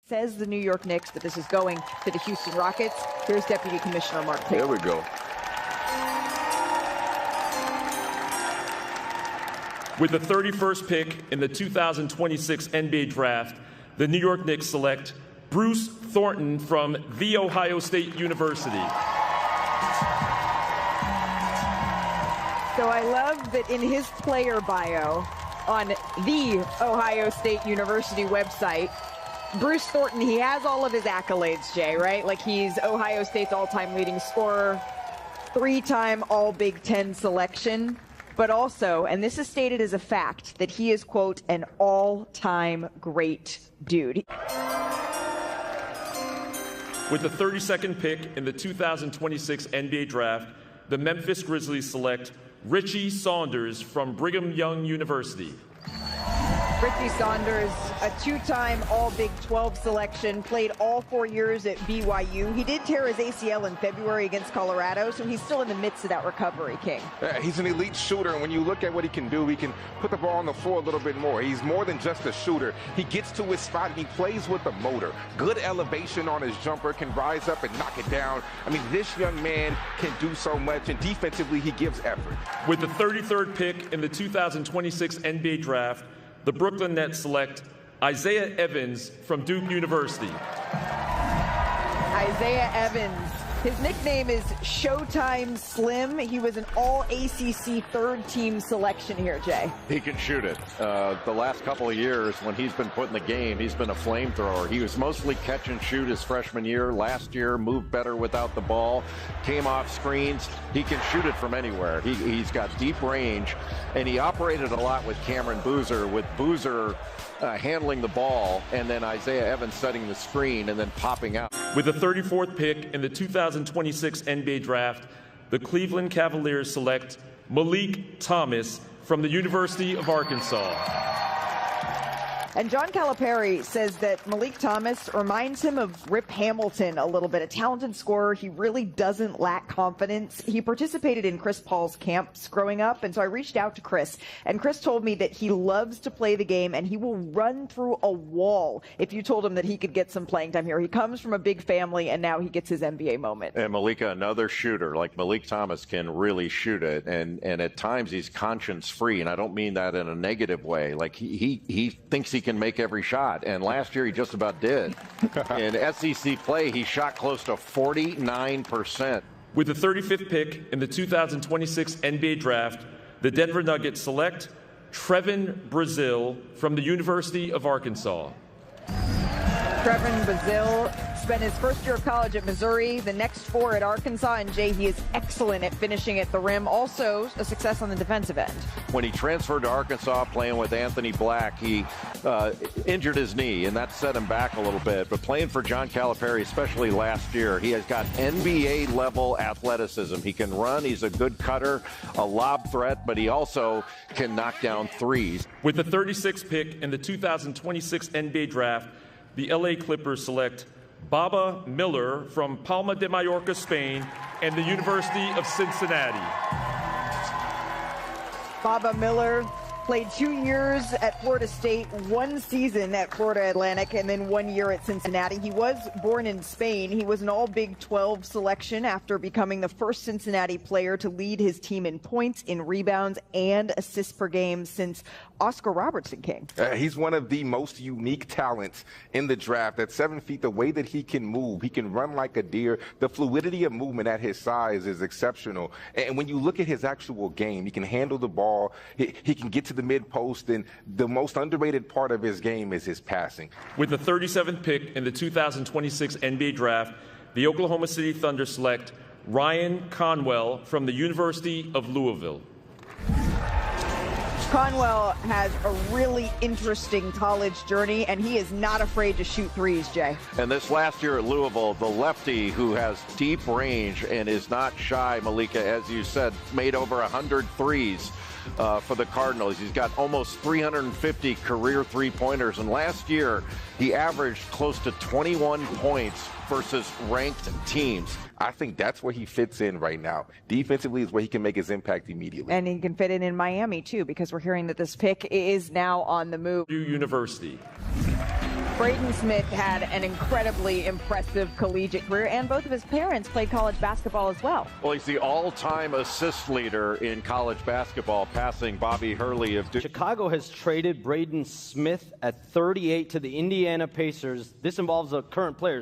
Says the New York Knicks, but this is going to the Houston Rockets. Here's Deputy Commissioner Mark Taylor. There we go. With the 31st pick in the 2026 NBA Draft, the New York Knicks select Bruce Thornton from The Ohio State University. So I love that in his player bio on the Ohio State University website, Bruce Thornton, he has all of his accolades, Jay, right? Like he's Ohio State's all-time leading scorer, 3-time All-Big Ten selection, but also, and this is stated as a fact, that he is, quote, an all-time great dude. With the 32nd pick in the 2026 NBA Draft, the Memphis Grizzlies select Richie Saunders from Brigham Young University. Richie Saunders, a 2-time All-Big 12 selection, played all 4 years at BYU. He did tear his ACL in February against Colorado, so he's still in the midst of that recovery, King. He's an elite shooter, and when you look at what he can do, he can put the ball on the floor a little bit more. He's more than just a shooter. He gets to his spot, and he plays with a motor. Good elevation on his jumper, can rise up and knock it down. I mean, this young man can do so much, and defensively, he gives effort. With the 33rd pick in the 2026 NBA Draft, the Brooklyn Nets select Isaiah Evans from Duke University. Isaiah Evans. His nickname is Showtime Slim. He was an all-ACC third-team selection here, Jay. He can shoot it. The last couple of years, when he's been put in the game, he's been a flamethrower. He was mostly catch and shoot his freshman year. Last year, moved better without the ball, came off screens. He can shoot it from anywhere. He's got deep range, and he operated a lot with Cameron Boozer, with Boozer handling the ball, and then Isaiah Evans setting the screen and then popping out. With the 34th pick in the 2026 NBA Draft, the Cleveland Cavaliers select Malik Thomas from the University of Arkansas. And John Calipari says that Malik Thomas reminds him of Rip Hamilton a little bit, a talented scorer. He really doesn't lack confidence. He participated in Chris Paul's camps growing up, and so I reached out to Chris, and Chris told me that he loves to play the game, and he will run through a wall if you told him that he could get some playing time here. He comes from a big family, and now he gets his NBA moment. And Malika, another shooter, like Malik Thomas can really shoot it, and at times he's conscience-free, and I don't mean that in a negative way. Like he thinks he can make every shot, and last year he just about did. In SEC play, he shot close to 49%. With the 35th pick in the 2026 NBA Draft, the Denver Nuggets select Trevin Brazile from the University of Arkansas. Trevin Brazile spent his first year of college at Missouri, the next 4 at Arkansas, and Jay, he is excellent at finishing at the rim, also a success on the defensive end. When he transferred to Arkansas playing with Anthony Black, he injured his knee, and that set him back a little bit. But playing for John Calipari, especially last year, he has got NBA-level athleticism. He can run, he's a good cutter, a lob threat, but he also can knock down threes. With the 36th pick in the 2026 NBA Draft, the LA Clippers select Baba Miller from Palma de Mallorca, Spain, and the University of Cincinnati. Baba Miller played 2 years at Florida State, 1 season at Florida Atlantic, and then 1 year at Cincinnati. He was born in Spain. He was an all-Big 12 selection after becoming the first Cincinnati player to lead his team in points, in rebounds, and assists per game since Oscar Robertson, King. He's one of the most unique talents in the draft. At 7 feet, the way that he can move, he can run like a deer. The fluidity of movement at his size is exceptional. And when you look at his actual game, he can handle the ball. He can get to the mid post, and the most underrated part of his game is his passing. With the 37th pick in the 2026 NBA Draft, the Oklahoma City Thunder select Ryan Conwell from the University of Louisville. Conwell has a really interesting college journey, and he is not afraid to shoot threes, Jay. And this last year at Louisville, the lefty who has deep range and is not shy, Malika, as you said, made over 100 threes for the Cardinals. He's got almost 350 career three-pointers, and last year he averaged close to 21 points versus ranked teams. I think that's where he fits in right now. Defensively is where he can make his impact immediately. And he can fit in Miami, too, because we're hearing that this pick is now on the move. University. Braden Smith had an incredibly impressive collegiate career, and both of his parents played college basketball as well. Well, he's the all-time assist leader in college basketball, passing Bobby Hurley of Duke. Chicago has traded Braden Smith at 38 to the Indiana Pacers. This involves a current player,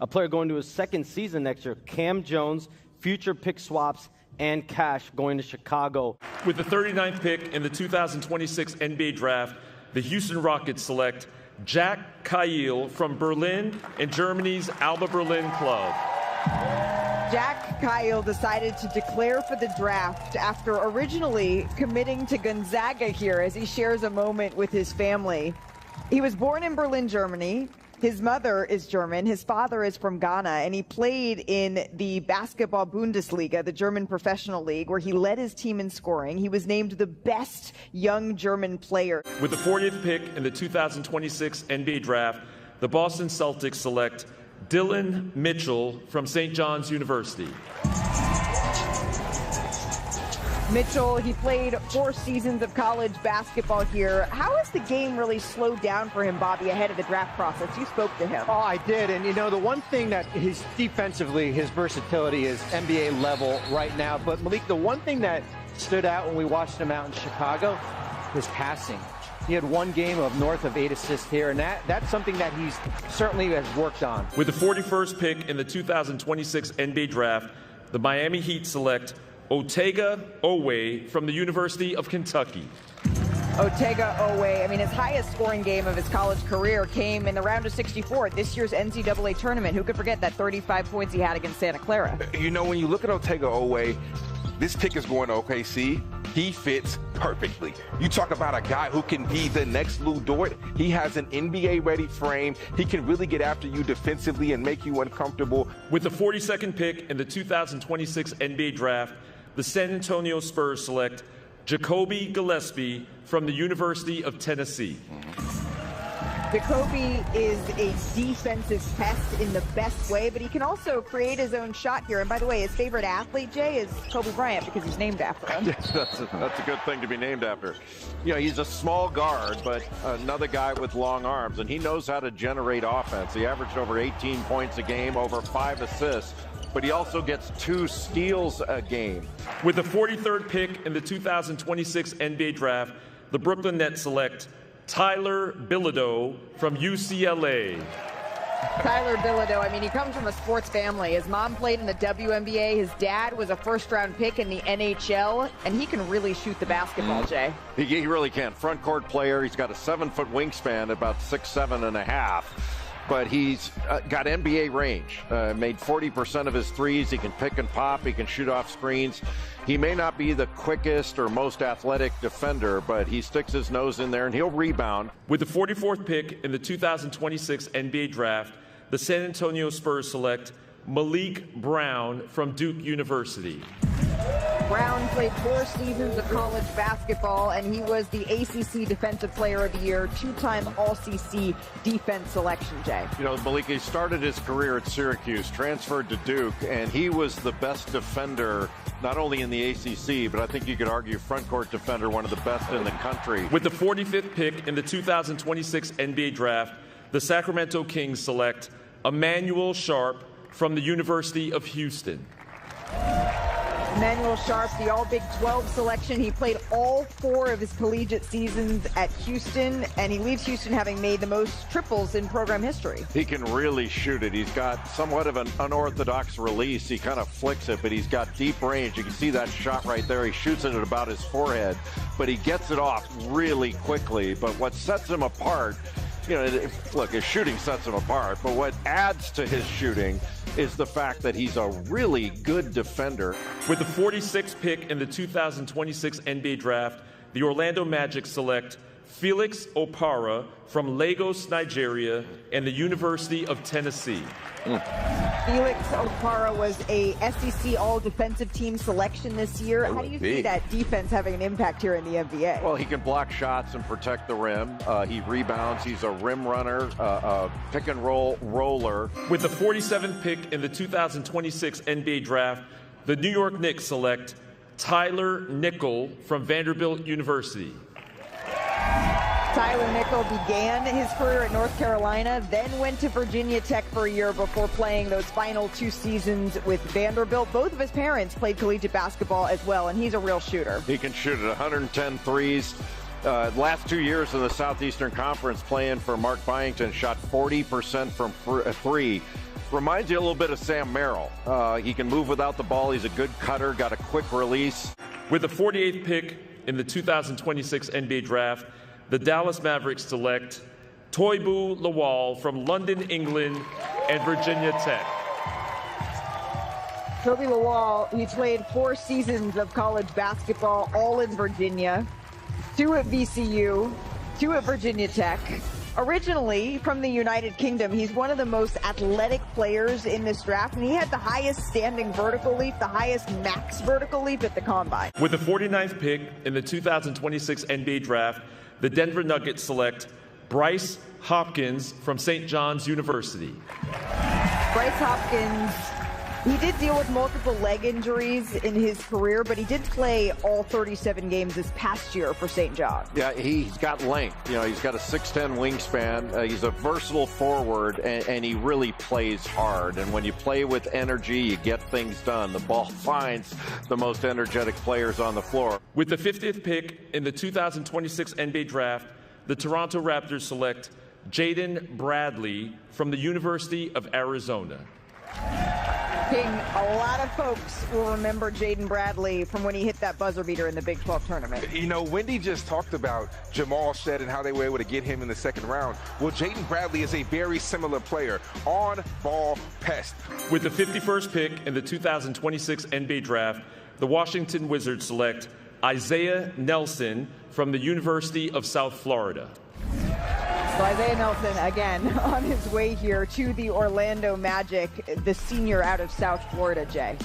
a player going to his second season next year, Cam Jones, future pick swaps, and cash going to Chicago. With the 39th pick in the 2026 NBA Draft, the Houston Rockets select Jack Kyle from Berlin and Germany's Alba Berlin club. Jack Kyle decided to declare for the draft after originally committing to Gonzaga here, as he shares a moment with his family. He was born in Berlin, Germany. His mother is German, his father is from Ghana, and he played in the Basketball Bundesliga, the German professional league, where he led his team in scoring. He was named the best young German player. With the 40th pick in the 2026 NBA Draft, the Boston Celtics select Dylan Mitchell from St. John's University. Mitchell, he played 4 seasons of college basketball here. How has the game really slowed down for him, Bobby, ahead of the draft process? You spoke to him. Oh, I did. And, you know, the one thing that his defensively, his versatility is NBA level right now. But, Malik, the one thing that stood out when we watched him out in Chicago was passing. He had one game of north of 8 assists here, and that's something that he's certainly has worked on. With the 41st pick in the 2026 NBA Draft, the Miami Heat select Otega Owe from the University of Kentucky. Otega Owe, I mean, his highest scoring game of his college career came in the round of 64 at this year's NCAA tournament. Who could forget that 35 points he had against Santa Clara? You know, when you look at Otega Owe, this pick is going to OKC. He fits perfectly. You talk about a guy who can be the next Lou Dort. He has an NBA-ready frame. He can really get after you defensively and make you uncomfortable. With the 42nd pick in the 2026 NBA Draft, the San Antonio Spurs select Jacoby Gillespie from the University of Tennessee. Jacoby is a defensive pest in the best way, but he can also create his own shot here. And by the way, his favorite athlete, Jay, is Kobe Bryant because he's named after him. Yes, that's a good thing to be named after. You know, he's a small guard, but another guy with long arms, and he knows how to generate offense. He averaged over 18 points a game, over 5 assists, but he also gets 2 steals a game. With the 43rd pick in the 2026 NBA Draft, the Brooklyn Nets select Tyler Bilodeau from UCLA. Tyler Bilodeau, I mean, he comes from a sports family. His mom played in the WNBA. His dad was a first-round pick in the NHL, and he can really shoot the basketball, Jay. He really can. Front court player. He's got a 7-foot wingspan, about 6'7.5". But he's got NBA range. Made 40% of his threes. He can pick and pop. He can shoot off screens. He may not be the quickest or most athletic defender, but he sticks his nose in there and he'll rebound. With the 44th pick in the 2026 NBA Draft, the San Antonio Spurs select Malik Brown from Duke University. Brown played 4 seasons of college basketball, and he was the ACC Defensive Player of the Year, 2-time All-CC defense selection, Jay. You know, Malik, he started his career at Syracuse, transferred to Duke, and he was the best defender, not only in the ACC, but I think you could argue front court defender, one of the best in the country. With the 45th pick in the 2026 NBA Draft, the Sacramento Kings select Emmanuel Sharp from the University of Houston. Emmanuel Sharp, the All-Big 12 selection. He played all 4 of his collegiate seasons at Houston, and he leaves Houston having made the most triples in program history. He can really shoot it. He's got somewhat of an unorthodox release. He kind of flicks it, but he's got deep range. You can see that shot right there. He shoots it at about his forehead, but he gets it off really quickly. But what sets him apart, you know, look, his shooting sets him apart, but what adds to his shooting is the fact that he's a really good defender. With the 46th pick in the 2026 NBA Draft, the Orlando Magic select Felix Opara from Lagos, Nigeria, and the University of Tennessee. Felix Opara was a SEC All-Defensive Team selection this year. How do you see that defense having an impact here in the NBA? Well, he can block shots and protect the rim. He rebounds. He's a rim runner, pick-and-roll roller. With the 47th pick in the 2026 NBA Draft, the New York Knicks select Tyler Nickel from Vanderbilt University. Tyler Nickel began his career at North Carolina, then went to Virginia Tech for a year before playing those final 2 seasons with Vanderbilt. Both of his parents played collegiate basketball as well, and he's a real shooter. He can shoot at 110 threes. Last 2 years in the Southeastern Conference playing for Mark Byington, shot 40% from three. Reminds you a little bit of Sam Merrill. He can move without the ball. He's a good cutter, got a quick release. With the 48th pick in the 2026 NBA Draft, the Dallas Mavericks select Toibu Lawal from London, England, and Virginia Tech. Toby Lawal, he played 4 seasons of college basketball, all in Virginia, 2 at VCU, 2 at Virginia Tech. Originally from the United Kingdom, he's one of the most athletic players in this draft, and he had the highest standing vertical leap, the highest max vertical leap at the Combine. With the 49th pick in the 2026 NBA Draft, the Denver Nuggets select Bryce Hopkins from St. John's University. Bryce Hopkins, he did deal with multiple leg injuries in his career, but he did play all 37 games this past year for St. John. Yeah, he's got length. You know, he's got a 6'10 wingspan. He's a versatile forward, and he really plays hard. And when you play with energy, you get things done. The ball finds the most energetic players on the floor. With the 50th pick in the 2026 NBA Draft, the Toronto Raptors select Jaden Bradley from the University of Arizona. King, a lot of folks will remember Jaden Bradley from when he hit that buzzer beater in the Big 12 tournament. You know, Wendy just talked about Jamal Shead and how they were able to get him in the second round. Well, Jaden Bradley is a very similar player, on-ball pest. With the 51st pick in the 2026 NBA Draft, the Washington Wizards select Isaiah Nelson from the University of South Florida. So Isaiah Nelson, again, on his way here to the Orlando Magic, the senior out of South Florida, Jay.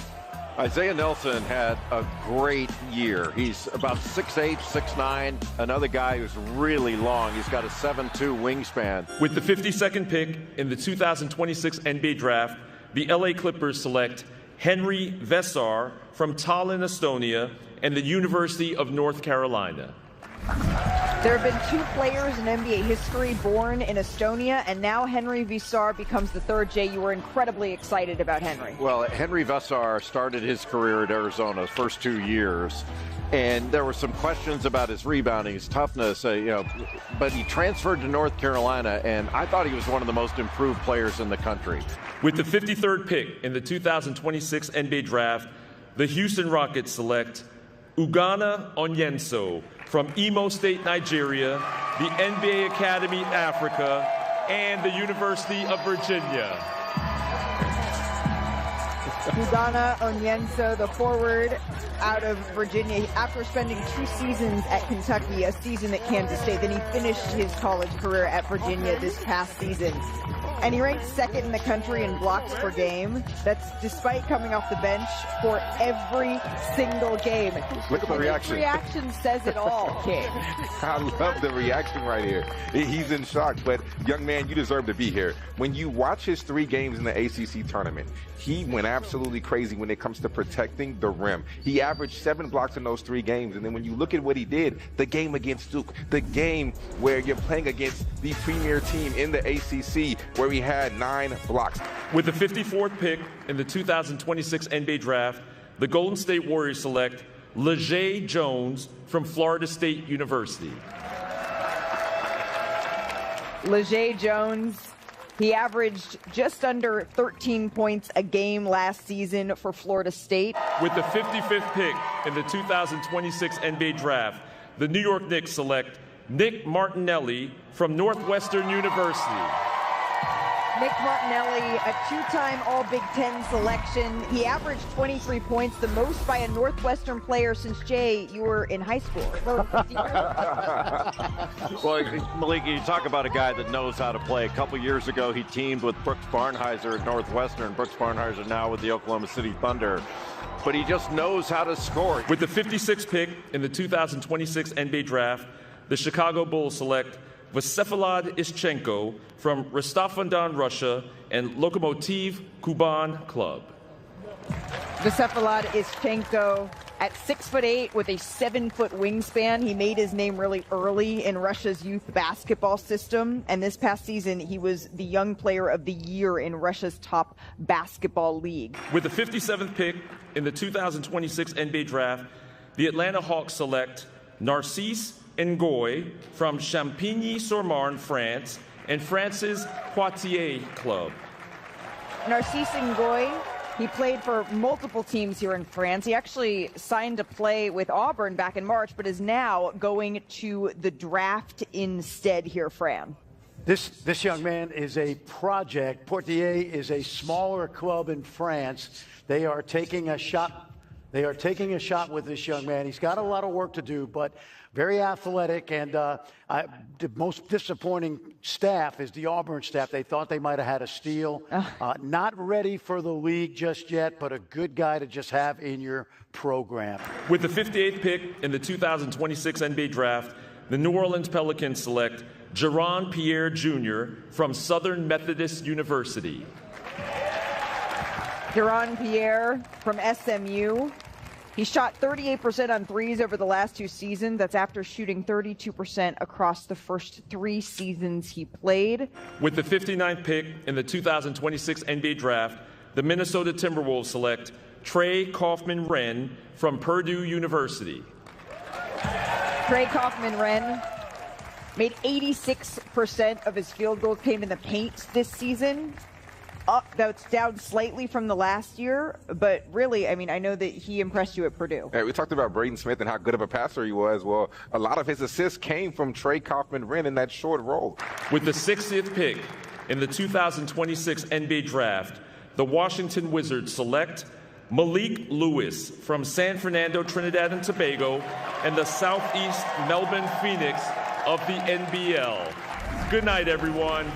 Isaiah Nelson had a great year. He's about 6'8", 6'9", another guy who's really long. He's got a 7'2" wingspan. With the 52nd pick in the 2026 NBA Draft, the LA Clippers select Henry Vesar from Tallinn, Estonia, and the University of North Carolina. There have been 2 players in NBA history born in Estonia, and now Henry Vesar becomes the 3rd. Jay, you were incredibly excited about Henry. Well, Henry Vesar started his career at Arizona, his first 2 years, and there were some questions about his rebounding, his toughness, but he transferred to North Carolina, and I thought he was one of the most improved players in the country. With the 53rd pick in the 2026 NBA Draft, the Houston Rockets select Ugonna Onyenso from Imo State, Nigeria, the NBA Academy Africa, and the University of Virginia. Ugonna Onyenso, the forward out of Virginia, after spending 2 seasons at Kentucky, a season at Kansas State, then he finished his college career at Virginia this past season. And he ranked 2nd in the country in blocks per game. That's despite coming off the bench for every single game. Look at the reaction. His reaction says it all, King. I love the reaction right here. He's in shock, but young man, you deserve to be here. When you watch his 3 games in the ACC tournament, he went absolutely crazy when it comes to protecting the rim. He averaged 7 blocks in those 3 games, and then when you look at what he did, the game against Duke, the game where you're playing against the premier team in the ACC, where he had 9 blocks. With the 54th pick in the 2026 NBA Draft, the Golden State Warriors select Lejeune Jones from Florida State University. Lejeune Jones, he averaged just under 13 points a game last season for Florida State. With the 55th pick in the 2026 NBA Draft, the New York Knicks select Nick Martinelli from Northwestern University. Nick Martinelli, a 2-time All-Big Ten selection. He averaged 23 points, the most by a Northwestern player since, Jay, you were in high school. Well, Malik, you talk about a guy that knows how to play. A couple years ago, he teamed with Brooks Barnheiser at Northwestern. Brooks Barnheiser now with the Oklahoma City Thunder. But he just knows how to score. With the 56th pick in the 2026 NBA Draft, the Chicago Bulls select Vsevolod Ischenko from Rostov-on-Don, Russia, and Lokomotiv Kuban Club. Vsevolod Ischenko, At 6'8" with a 7-foot wingspan, he made his name really early in Russia's youth basketball system. And this past season, he was the Young Player of the Year in Russia's top basketball league. With the 57th pick in the 2026 NBA Draft, the Atlanta Hawks select Narcisse Ngoy from Champigny-sur-Marne, France, and France's Poitiers club. Narcisse Ngoy, he played for multiple teams here in France. He actually signed to play with Auburn back in March, but is now going to the draft instead here, Fran. This young man is a project. Poitiers is a smaller club in France. They are taking a shot. They are taking a shot with this young man. He's got a lot of work to do, but very athletic. And the most disappointing staff is the Auburn staff. They thought they might have had a steal. Not ready for the league just yet, but a good guy to just have in your program. With the 58th pick in the 2026 NBA Draft, the New Orleans Pelicans select Jaron Pierre Jr. from Southern Methodist University. Jaron Pierre from SMU. He shot 38% on threes over the last 2 seasons. That's after shooting 32% across the first 3 seasons he played. With the 59th pick in the 2026 NBA Draft, the Minnesota Timberwolves select Trey Kaufman-Renn from Purdue University. Trey Kaufman-Renn made 86% of his field goals came in the paint this season. That's down slightly from the last year, but really, I mean, I know that he impressed you at Purdue. Yeah, we talked about Braden Smith and how good of a passer he was. Well, a lot of his assists came from Trey Kaufman-Renn in that short role. With the 60th pick in the 2026 NBA Draft, the Washington Wizards select Malik Lewis from San Fernando, Trinidad and Tobago, and the Southeast Melbourne Phoenix of the NBL. Good night, everyone.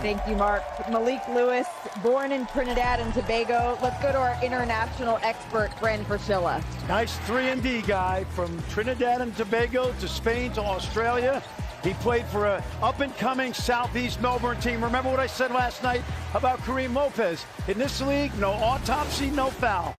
Thank you, Mark. Malik Lewis, born in Trinidad and Tobago. Let's go to our international expert, Bren Priscilla. Nice 3-and-D guy from Trinidad and Tobago to Spain to Australia. He played for an up-and-coming Southeast Melbourne team. Remember what I said last night about Kareem Lopez? In this league, no autopsy, no foul.